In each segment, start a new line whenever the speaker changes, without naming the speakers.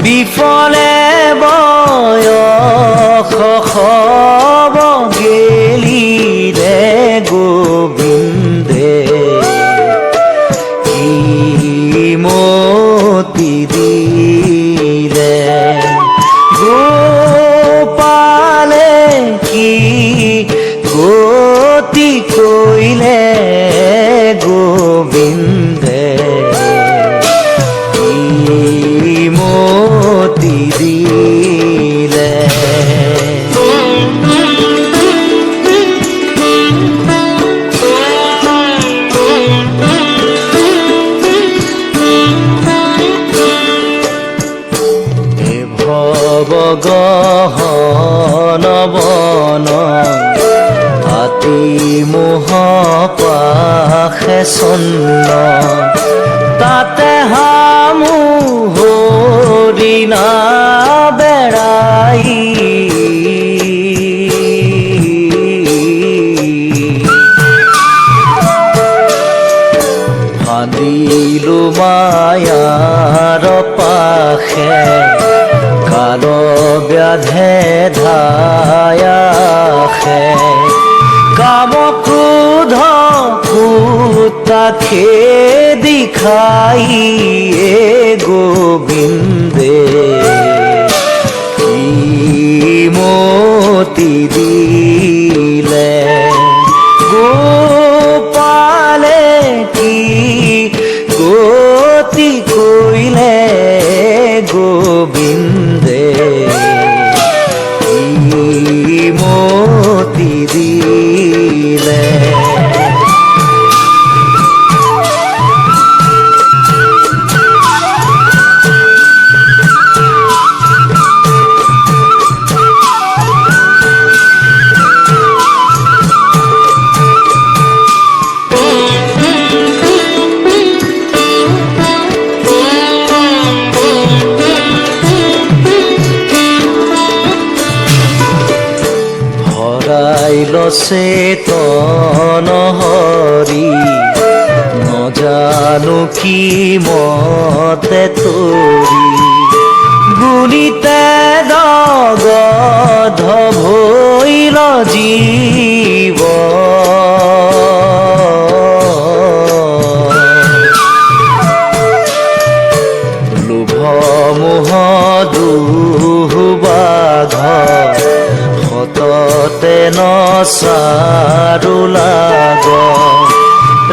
বিফলে বয়স খব গেলি রে গোবিন্দে কি মতি দিলে গোপালে কি গতি কইলে গোবিন্দে কি মতি দিলে গহন বন হাতী মোহ পাশে চন্ন তাতে হামু হৰিণা বেড়াই ফান্দিলো মায়াৰ পাশে কাল ব্যাধে ধায়াখে কাম ক্ৰোধ কুতা খেদি খাই গোবিন্দে কি মতি দিলে গোপালে কি গতি কইলে গোবিন্দে কি মতি দিলে চেতন হৰি নজানো কি মতে তৰি গুণিতে দগধ ভৈল জীৱ লোভ মোহ দুবাঘ সততে নচাৰু লাগ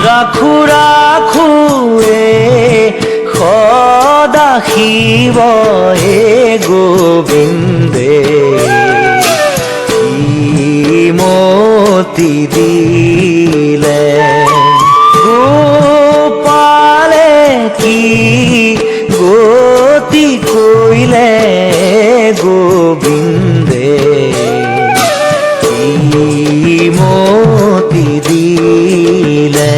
ৰাখো ৰাখো সদাশিৱ গোবিন্দে কি মতি দিলে গোপালে কি গতি কইলে গোবিন্দে কি মতি দিলে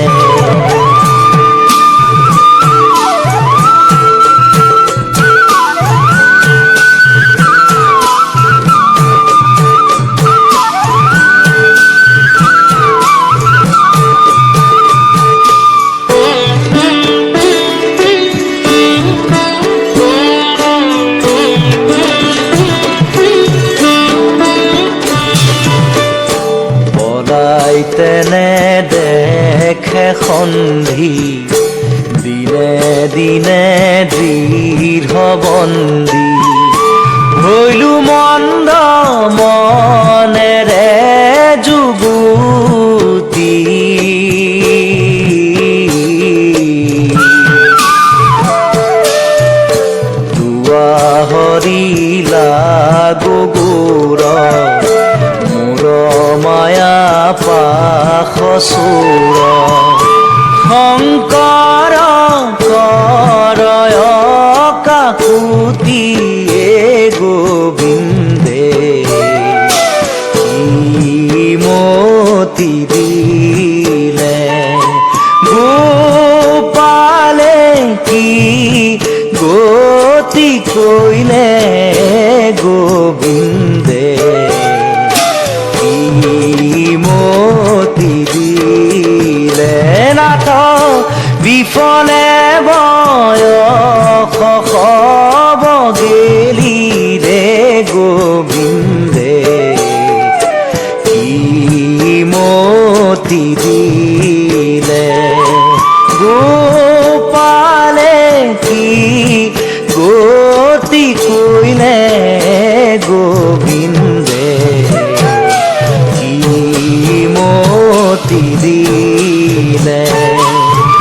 তেনে দেখে সন্ধি দিনে দিনে দৃঢ় বন্দী হইলু মন্দ মনেৰে যুগুতি দুৱাহৰিলা গগুৰ মায়া পাশসুৰ শংকৰ কৰয় কাকুতি গোবিন্দে কি মতি দিলে গোপালে কি গতি কইলে গোবিন্দে মতি দিলে নাথ বিফলে বয়স খব গে মতি দিলে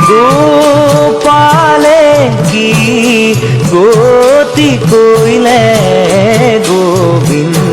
গোপালে কি গতি কইলে গোবিন্দ